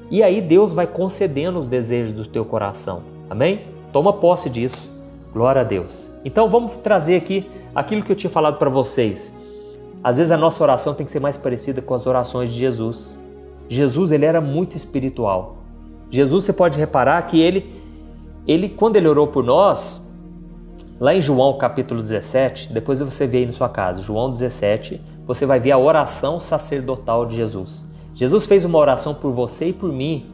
E aí Deus vai concedendo os desejos do teu coração, amém? Toma posse disso, glória a Deus. Então vamos trazer aqui aquilo que eu tinha falado para vocês. Às vezes a nossa oração tem que ser mais parecida com as orações de Jesus. Jesus, ele era muito espiritual. Jesus, você pode reparar que ele quando ele orou por nós, lá em João capítulo 17, depois você vê aí na sua casa, João 17, você vai ver a oração sacerdotal de Jesus. Jesus fez uma oração por você e por mim,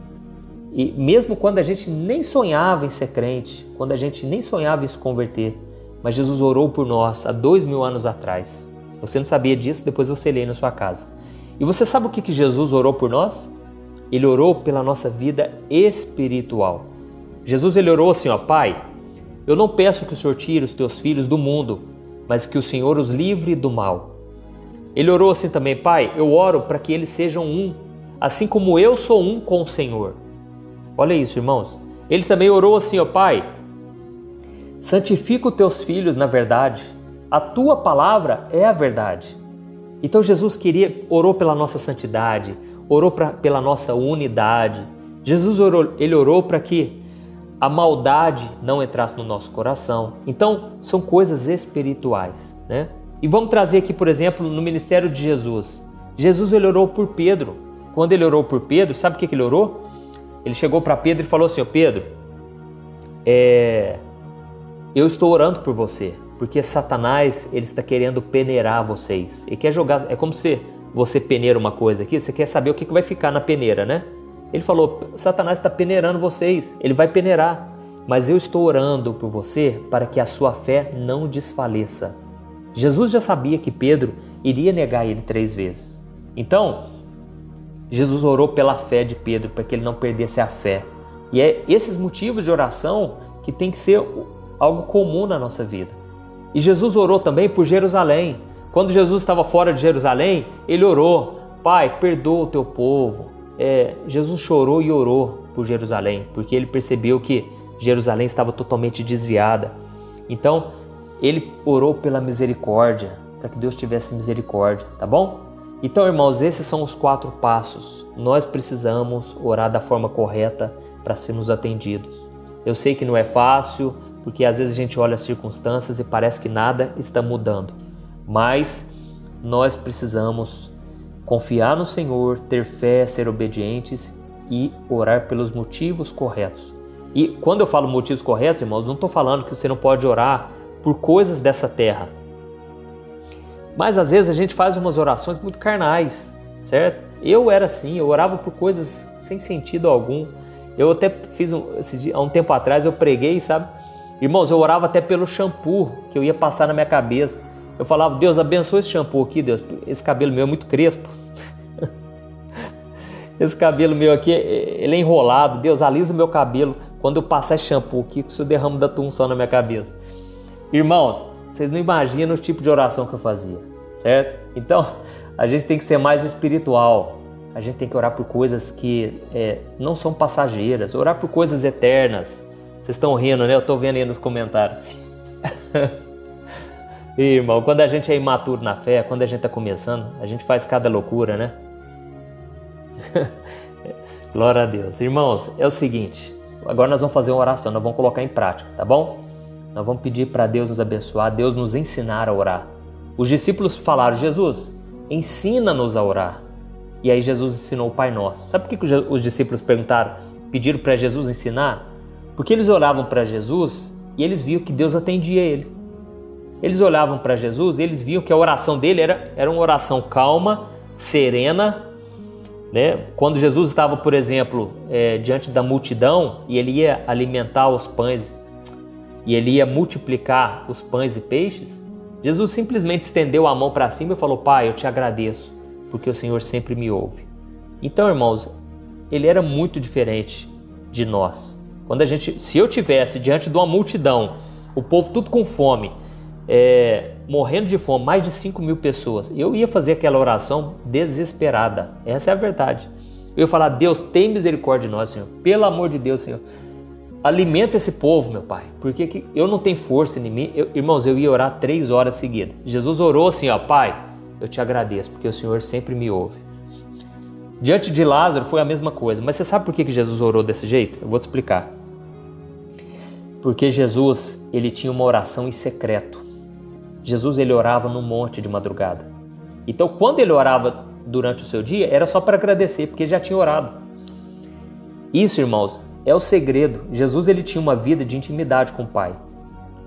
e mesmo quando a gente nem sonhava em ser crente, quando a gente nem sonhava em se converter, mas Jesus orou por nós há 2000 anos atrás. Se você não sabia disso, depois você lê na sua casa. E você sabe o que Jesus orou por nós? Ele orou pela nossa vida espiritual. Jesus, ele orou assim, Pai, eu não peço que o Senhor tire os teus filhos do mundo, mas que o Senhor os livre do mal. Ele orou assim também, Pai, eu oro para que eles sejam um, assim como eu sou um com o Senhor. Olha isso, irmãos. Ele também orou assim, Pai, santifica os teus filhos na verdade. A tua palavra é a verdade. Então Jesus orou pela nossa santidade, orou pela nossa unidade. Jesus orou para que a maldade não entrasse no nosso coração. Então, são coisas espirituais, né? E vamos trazer aqui, por exemplo, no ministério de Jesus. Jesus, ele orou por Pedro. Quando ele orou por Pedro, sabe o que ele orou? Ele chegou para Pedro e falou assim, Pedro, eu estou orando por você, porque Satanás, ele está querendo peneirar vocês. Ele quer jogar, é como se você peneira uma coisa aqui, você quer saber o que vai ficar na peneira, né? Ele falou, Satanás está peneirando vocês, ele vai peneirar, mas eu estou orando por você para que a sua fé não desfaleça. Jesus já sabia que Pedro iria negar ele 3 vezes. Então, Jesus orou pela fé de Pedro, para que ele não perdesse a fé. E é esses motivos de oração que tem que ser algo comum na nossa vida. E Jesus orou também por Jerusalém. Quando Jesus estava fora de Jerusalém, ele orou: Pai, perdoa o teu povo. Jesus chorou e orou por Jerusalém, porque ele percebeu que Jerusalém estava totalmente desviada. Então, ele orou pela misericórdia, para que Deus tivesse misericórdia, tá bom? Então, irmãos, esses são os 4 passos. Nós precisamos orar da forma correta para sermos atendidos. Eu sei que não é fácil, porque às vezes a gente olha as circunstâncias e parece que nada está mudando. Mas nós precisamos confiar no Senhor, ter fé, ser obedientes e orar pelos motivos corretos. E quando eu falo motivos corretos, irmãos, não estou falando que você não pode orar por coisas dessa terra. Mas às vezes a gente faz umas orações muito carnais, certo? Eu era assim, eu orava por coisas sem sentido algum. Eu até fiz há um tempo atrás, eu preguei, sabe? Irmãos, eu orava até pelo shampoo que eu ia passar na minha cabeça. Eu falava: Deus, abençoa esse shampoo aqui, Deus. Esse cabelo meu é muito crespo. Esse cabelo meu aqui, ele é enrolado. Deus, alisa o meu cabelo. Quando eu passar esse shampoo aqui, que o Senhor derrama da tua unção na minha cabeça. Irmãos, vocês não imaginam o tipo de oração que eu fazia, certo? Então, a gente tem que ser mais espiritual. A gente tem que orar por coisas que não são passageiras. Orar por coisas eternas. Vocês estão rindo, né? Eu estou vendo aí nos comentários. Irmão, quando a gente é imaturo na fé, quando a gente está começando, a gente faz cada loucura, né? Glória a Deus. Irmãos, é o seguinte, agora nós vamos fazer uma oração, nós vamos colocar em prática, tá bom? Nós vamos pedir para Deus nos abençoar, Deus nos ensinar a orar. Os discípulos falaram: Jesus, ensina-nos a orar. E aí Jesus ensinou o Pai Nosso. Sabe por que os discípulos pediram para Jesus ensinar? Porque eles oravam para Jesus e eles viam que Deus atendia ele. Eles olhavam para Jesus e eles viam que a oração dele era uma oração calma, serena, né? Quando Jesus estava, por exemplo, diante da multidão e ele ia alimentar os pães e ele ia multiplicar os pães e peixes, Jesus simplesmente estendeu a mão para cima e falou: Pai, eu te agradeço, porque o Senhor sempre me ouve. Então, irmãos, ele era muito diferente de nós. Se eu tivesse diante de uma multidão, o povo tudo com fome, morrendo de fome, mais de 5.000 pessoas, eu ia fazer aquela oração desesperada. Essa é a verdade. Eu ia falar: Deus, tem misericórdia de nós, Senhor. Pelo amor de Deus, Senhor. Alimenta esse povo, meu Pai, porque eu não tenho força em mim. Irmãos, eu ia orar 3 horas seguidas. Jesus orou assim: Pai, eu te agradeço, porque o Senhor sempre me ouve. Diante de Lázaro foi a mesma coisa. Mas você sabe por que Jesus orou desse jeito? Eu vou te explicar. Porque Jesus, ele tinha uma oração em secreto. Jesus, ele orava no monte de madrugada. Então, quando ele orava durante o seu dia, era só para agradecer, porque ele já tinha orado. Isso, irmãos, é o segredo. Jesus, ele tinha uma vida de intimidade com o Pai.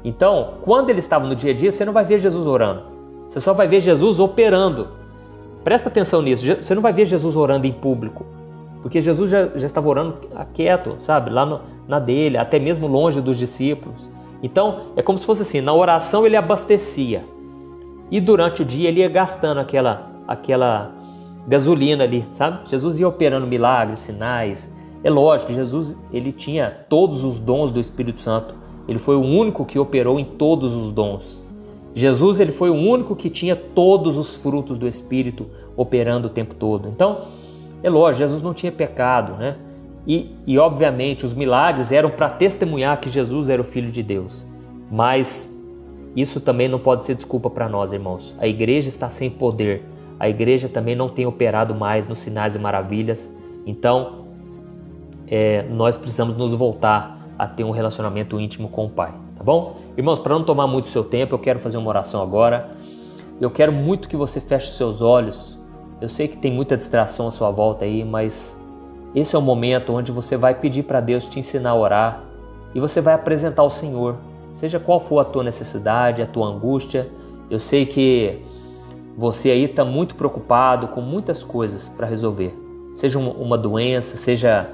Então, quando ele estava no dia a dia, você não vai ver Jesus orando. Você só vai ver Jesus operando. Presta atenção nisso. Você não vai ver Jesus orando em público. Porque Jesus já estava orando quieto, sabe? Lá na dele, até mesmo longe dos discípulos. Então, é como se fosse assim, na oração ele abastecia. E durante o dia ele ia gastando aquela gasolina ali, sabe? Jesus ia operando milagres, sinais. É lógico, Jesus, ele tinha todos os dons do Espírito Santo. Ele foi o único que operou em todos os dons. Jesus, ele foi o único que tinha todos os frutos do Espírito operando o tempo todo. Então, é lógico, Jesus não tinha pecado, né? E obviamente, os milagres eram para testemunhar que Jesus era o Filho de Deus. Mas isso também não pode ser desculpa para nós, irmãos. A igreja está sem poder. A igreja também não tem operado mais nos sinais e maravilhas. Então, nós precisamos nos voltar a ter um relacionamento íntimo com o Pai, tá bom? Irmãos, para não tomar muito seu tempo, eu quero fazer uma oração agora. Eu quero muito que você feche os seus olhos. Eu sei que tem muita distração à sua volta aí, mas esse é o momento onde você vai pedir para Deus te ensinar a orar e você vai apresentar ao Senhor, seja qual for a tua necessidade, a tua angústia. Eu sei que você aí está muito preocupado com muitas coisas para resolver, seja uma doença, seja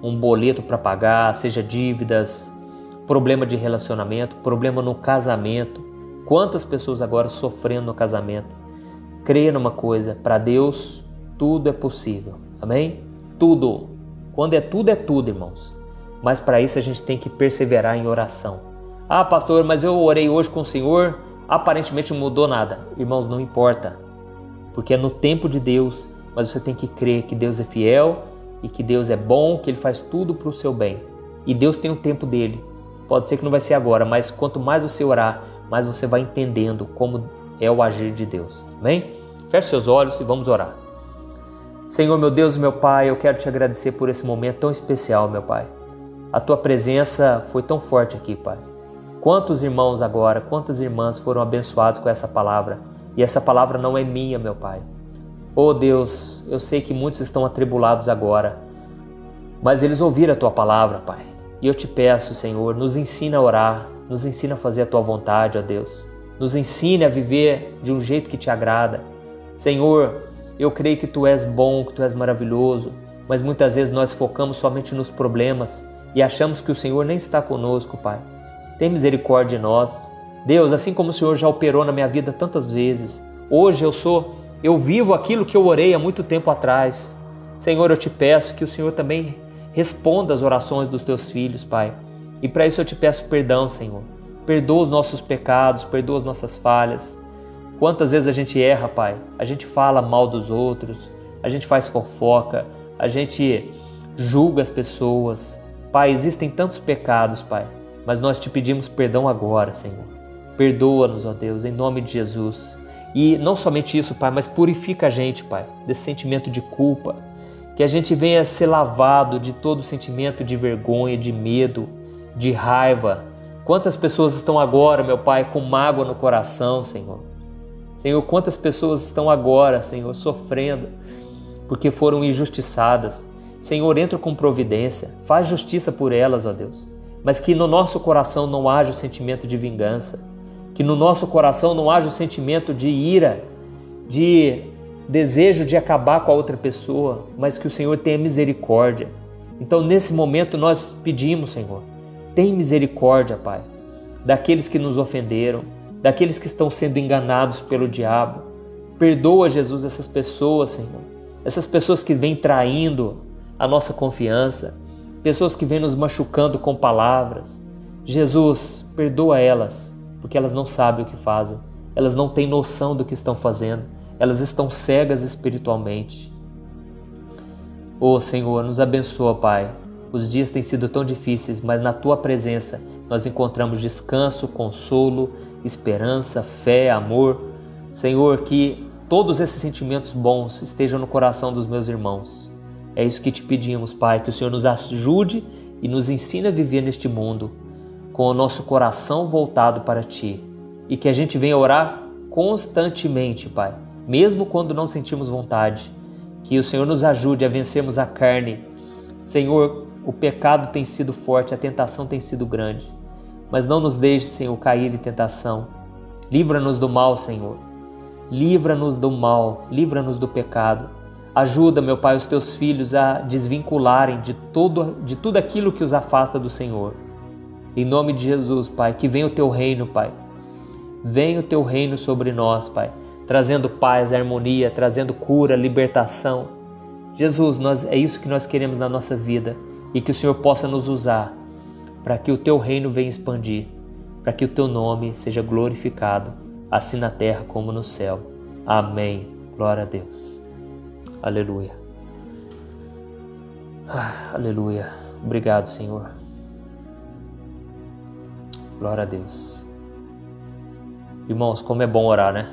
um boleto para pagar, seja dívidas, problema de relacionamento, problema no casamento. Quantas pessoas agora sofrendo no casamento? Creia numa coisa, para Deus tudo é possível, amém? Tudo. Quando é tudo, irmãos. Mas para isso a gente tem que perseverar em oração. Ah, pastor, mas eu orei hoje com o Senhor, aparentemente não mudou nada. Irmãos, não importa, porque é no tempo de Deus, mas você tem que crer que Deus é fiel e que Deus é bom, que Ele faz tudo para o seu bem. E Deus tem o tempo dele. Pode ser que não vai ser agora, mas quanto mais você orar, mais você vai entendendo como é o agir de Deus. Amém? Feche seus olhos e vamos orar. Senhor, meu Deus e meu Pai, eu quero te agradecer por esse momento tão especial, meu Pai. A tua presença foi tão forte aqui, Pai. Quantos irmãos agora, quantas irmãs foram abençoados com essa palavra? E essa palavra não é minha, meu Pai. Oh Deus, eu sei que muitos estão atribulados agora, mas eles ouviram a tua palavra, Pai. E eu te peço, Senhor, nos ensina a orar, nos ensina a fazer a tua vontade, ó Deus. Nos ensine a viver de um jeito que te agrada. Senhor, eu creio que tu és bom, que tu és maravilhoso, mas muitas vezes nós focamos somente nos problemas e achamos que o Senhor nem está conosco, Pai. Tem misericórdia de nós. Deus, assim como o Senhor já operou na minha vida tantas vezes, hoje eu vivo aquilo que eu orei há muito tempo atrás. Senhor, eu te peço que o Senhor também responda as orações dos teus filhos, Pai. E para isso eu te peço perdão, Senhor. Perdoa os nossos pecados, perdoa as nossas falhas. Quantas vezes a gente erra, Pai? A gente fala mal dos outros, a gente faz fofoca, a gente julga as pessoas. Pai, existem tantos pecados, Pai, mas nós te pedimos perdão agora, Senhor. Perdoa-nos, ó Deus, em nome de Jesus. E não somente isso, Pai, mas purifica a gente, Pai, desse sentimento de culpa. Que a gente venha ser lavado de todo sentimento de vergonha, de medo, de raiva. Quantas pessoas estão agora, meu Pai, com mágoa no coração, Senhor. Senhor, quantas pessoas estão agora, Senhor, sofrendo porque foram injustiçadas. Senhor, entra com providência, faz justiça por elas, ó Deus. Mas que no nosso coração não haja o sentimento de vingança. Que no nosso coração não haja o sentimento de ira, de desejo de acabar com a outra pessoa, mas que o Senhor tenha misericórdia. Então, nesse momento, nós pedimos, Senhor, tem misericórdia, Pai, daqueles que nos ofenderam, daqueles que estão sendo enganados pelo diabo. Perdoa, Jesus, essas pessoas, Senhor, essas pessoas que vêm traindo a nossa confiança, pessoas que vêm nos machucando com palavras. Jesus, perdoa elas, porque elas não sabem o que fazem, elas não têm noção do que estão fazendo. Elas estão cegas espiritualmente. Oh Senhor, nos abençoa, Pai. Os dias têm sido tão difíceis, mas na Tua presença nós encontramos descanso, consolo, esperança, fé, amor. Senhor, que todos esses sentimentos bons estejam no coração dos meus irmãos. É isso que te pedimos, Pai, que o Senhor nos ajude e nos ensine a viver neste mundo com o nosso coração voltado para Ti. E que a gente venha orar constantemente, Pai. Mesmo quando não sentimos vontade, que o Senhor nos ajude a vencermos a carne. Senhor, o pecado tem sido forte, a tentação tem sido grande, mas não nos deixe, Senhor, cair em tentação. Livra-nos do mal, Senhor. Livra-nos do mal, livra-nos do pecado. Ajuda, meu Pai, os teus filhos a desvincularem de tudo aquilo que os afasta do Senhor. Em nome de Jesus, Pai, que venha o teu reino, Pai. Venha o teu reino sobre nós, Pai, trazendo paz, harmonia, trazendo cura, libertação. Jesus, é isso que nós queremos na nossa vida e que o Senhor possa nos usar para que o Teu reino venha expandir, para que o Teu nome seja glorificado, assim na terra como no céu. Amém. Glória a Deus. Aleluia. Aleluia. Obrigado, Senhor. Glória a Deus. Irmãos, como é bom orar, né?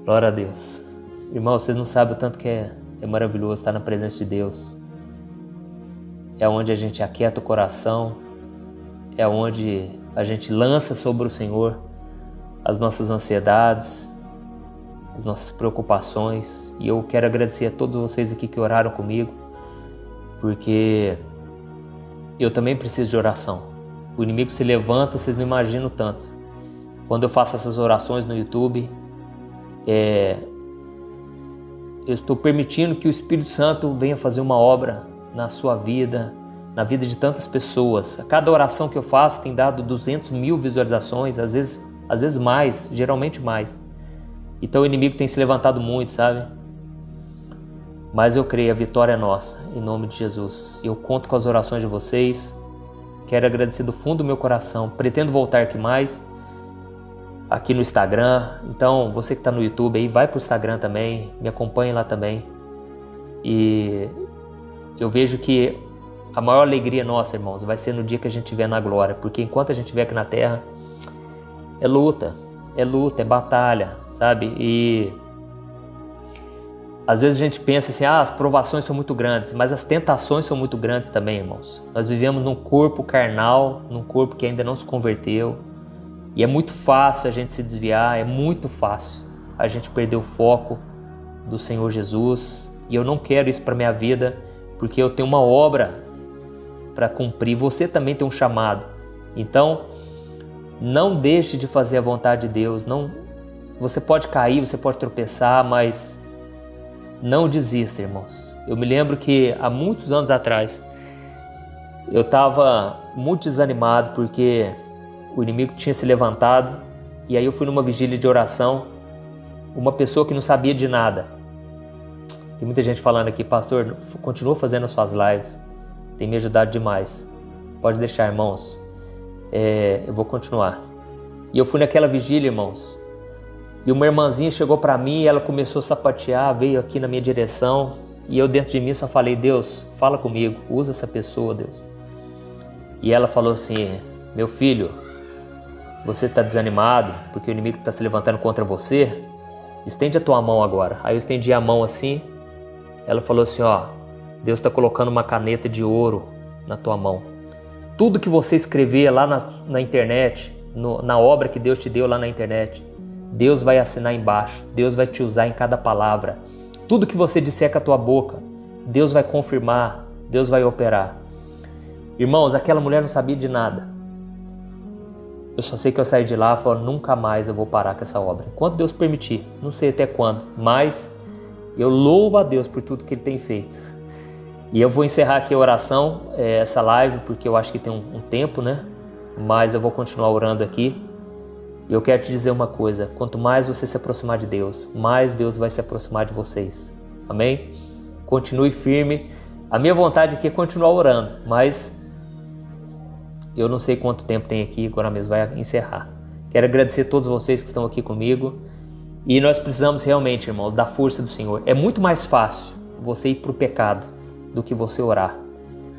Glória a Deus. Irmãos, vocês não sabem o tanto que é maravilhoso estar na presença de Deus. É onde a gente aquieta o coração, é onde a gente lança sobre o Senhor as nossas ansiedades, as nossas preocupações. E eu quero agradecer a todos vocês aqui que oraram comigo, porque eu também preciso de oração. O inimigo se levanta, vocês não imaginam o tanto. Quando eu faço essas orações no YouTube, eu estou permitindo que o Espírito Santo venha fazer uma obra na sua vida, na vida de tantas pessoas. A cada oração que eu faço tem dado 200 mil visualizações, às vezes mais, geralmente mais. Então o inimigo tem se levantado muito, sabe? Mas eu creio, a vitória é nossa, em nome de Jesus. Eu conto com as orações de vocês. Quero agradecer do fundo do meu coração. Pretendo voltar aqui no Instagram. Então, você que está no YouTube aí, vai para o Instagram também. Me acompanhe lá também. E eu vejo que a maior alegria nossa, irmãos, vai ser no dia que a gente estiver na glória. Porque enquanto a gente estiver aqui na terra, é luta, é batalha, sabe? E às vezes a gente pensa assim, as provações são muito grandes, mas as tentações são muito grandes também, irmãos. Nós vivemos num corpo carnal, num corpo que ainda não se converteu. E é muito fácil a gente se desviar, é muito fácil a gente perder o foco do Senhor Jesus. E eu não quero isso para minha vida, porque eu tenho uma obra para cumprir. Você também tem um chamado. Então, não deixe de fazer a vontade de Deus. Não, você pode cair, você pode tropeçar, mas não desista, irmãos. Eu me lembro que há muitos anos atrás eu estava muito desanimado porque o inimigo tinha se levantado, e aí eu fui numa vigília de oração. Uma pessoa que não sabia de nada. Tem muita gente falando aqui, pastor, continua fazendo as suas lives, tem me ajudado demais. Pode deixar, irmãos, eu vou continuar. E eu fui naquela vigília, irmãos, e uma irmãzinha chegou para mim e ela começou a sapatear, veio aqui na minha direção, e eu dentro de mim só falei, Deus, fala comigo, usa essa pessoa, Deus. E ela falou assim, meu filho, você está desanimado porque o inimigo está se levantando contra você? Estende a tua mão agora. Aí eu estendi a mão assim, ela falou assim, Deus está colocando uma caneta de ouro na tua mão. Tudo que você escrever lá na internet, na obra que Deus te deu lá na internet, Deus vai assinar embaixo, Deus vai te usar em cada palavra. Tudo que você disser com a tua boca, Deus vai confirmar, Deus vai operar. Irmãos, aquela mulher não sabia de nada. Eu só sei que eu saí de lá e falei, nunca mais eu vou parar com essa obra. Enquanto Deus permitir, não sei até quando, mas eu louvo a Deus por tudo que Ele tem feito. E eu vou encerrar aqui a oração, essa live, porque eu acho que tem um tempo, né? Mas eu vou continuar orando aqui. E eu quero te dizer uma coisa, quanto mais você se aproximar de Deus, mais Deus vai se aproximar de vocês. Amém? Continue firme. A minha vontade aqui é continuar orando, mas eu não sei quanto tempo tem aqui, agora mesmo vai encerrar. Quero agradecer a todos vocês que estão aqui comigo. E nós precisamos realmente, irmãos, da força do Senhor. É muito mais fácil você ir para o pecado do que você orar.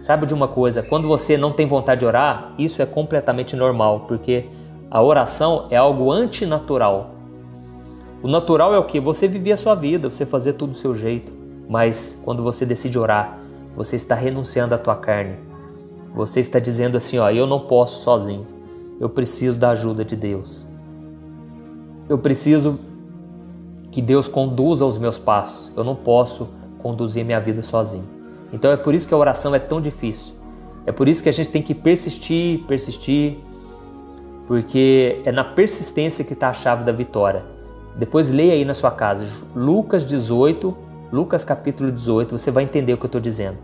Sabe de uma coisa, quando você não tem vontade de orar, isso é completamente normal, porque a oração é algo antinatural. O natural é o quê? Você viver a sua vida, você fazer tudo do seu jeito. Mas quando você decide orar, você está renunciando à tua carne. Você está dizendo assim, eu não posso sozinho. Eu preciso da ajuda de Deus. Eu preciso que Deus conduza os meus passos. Eu não posso conduzir minha vida sozinho. Então é por isso que a oração é tão difícil. É por isso que a gente tem que persistir, porque é na persistência que está a chave da vitória. Depois leia aí na sua casa, Lucas capítulo 18, você vai entender o que eu estou dizendo.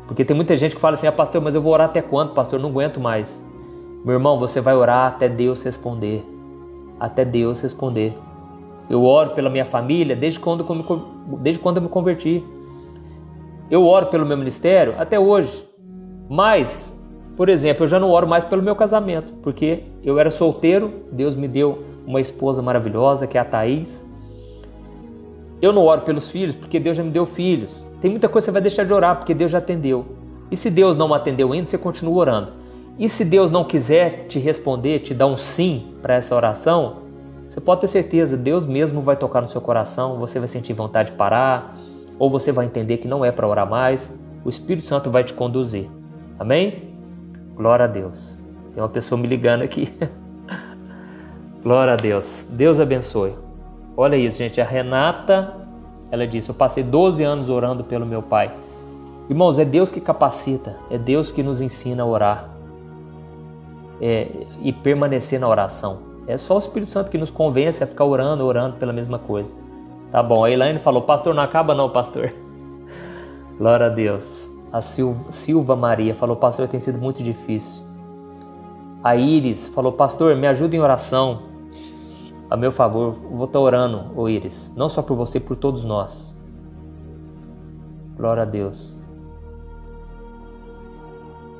Porque tem muita gente que fala assim, pastor, mas eu vou orar até quando, pastor? Eu não aguento mais. Meu irmão, você vai orar até Deus responder. Até Deus responder. Eu oro pela minha família desde quando eu me converti. Eu oro pelo meu ministério até hoje. Mas, por exemplo, eu já não oro mais pelo meu casamento, porque eu era solteiro, Deus me deu uma esposa maravilhosa, que é a Thaís. Eu não oro pelos filhos, porque Deus já me deu filhos. Tem muita coisa que você vai deixar de orar, porque Deus já atendeu. E se Deus não atendeu ainda, você continua orando. E se Deus não quiser te responder, te dar um sim para essa oração, você pode ter certeza, Deus mesmo vai tocar no seu coração, você vai sentir vontade de parar, ou você vai entender que não é para orar mais, o Espírito Santo vai te conduzir. Amém? Glória a Deus. Tem uma pessoa me ligando aqui. Glória a Deus. Deus abençoe. Olha isso, gente. A Renata, ela disse, eu passei 12 anos orando pelo meu pai. Irmãos, é Deus que capacita, é Deus que nos ensina a orar e permanecer na oração. É só o Espírito Santo que nos convence a ficar orando pela mesma coisa. Tá bom, a Elaine falou, pastor, não acaba não, pastor. Glória a Deus. A Silva Maria falou, pastor, tem sido muito difícil. A Iris falou, pastor, me ajuda em oração. A meu favor, vou estar orando, ô Iris, não só por você, por todos nós. Glória a Deus.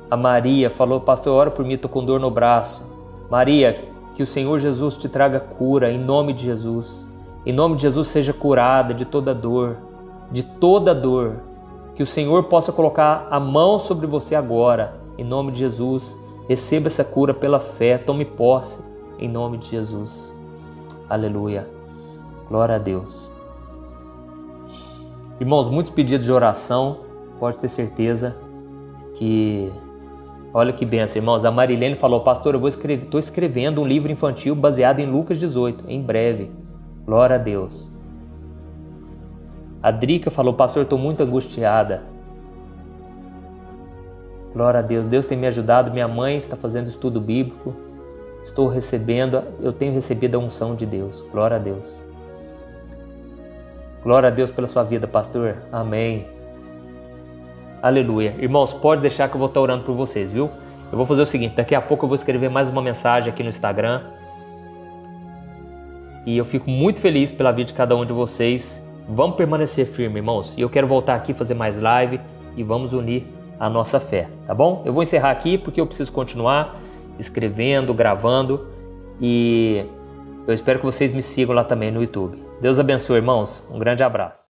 A Maria falou, pastor, ora por mim, estou com dor no braço. Maria, que o Senhor Jesus te traga cura, em nome de Jesus. Em nome de Jesus, seja curada de toda dor, de toda dor. Que o Senhor possa colocar a mão sobre você agora, em nome de Jesus. Receba essa cura pela fé, tome posse, em nome de Jesus. Aleluia. Glória a Deus. Irmãos, muitos pedidos de oração, pode ter certeza que... Olha que benção, irmãos. A Marilene falou, pastor, estou escrevendo um livro infantil baseado em Lucas 18, em breve. Glória a Deus. A Drica falou, pastor, estou muito angustiada. Glória a Deus. Deus tem me ajudado. Minha mãe está fazendo estudo bíblico. Eu tenho recebido a unção de Deus. Glória a Deus. Glória a Deus pela sua vida, pastor. Amém. Aleluia. Irmãos, pode deixar que eu vou estar orando por vocês, viu? Eu vou fazer o seguinte, daqui a pouco eu vou escrever mais uma mensagem aqui no Instagram. E eu fico muito feliz pela vida de cada um de vocês. Vamos permanecer firme, irmãos. E eu quero voltar aqui fazer mais live e vamos unir a nossa fé, tá bom? Eu vou encerrar aqui porque eu preciso continuar escrevendo, gravando. E eu espero que vocês me sigam lá também no YouTube. Deus abençoe, irmãos. Um grande abraço.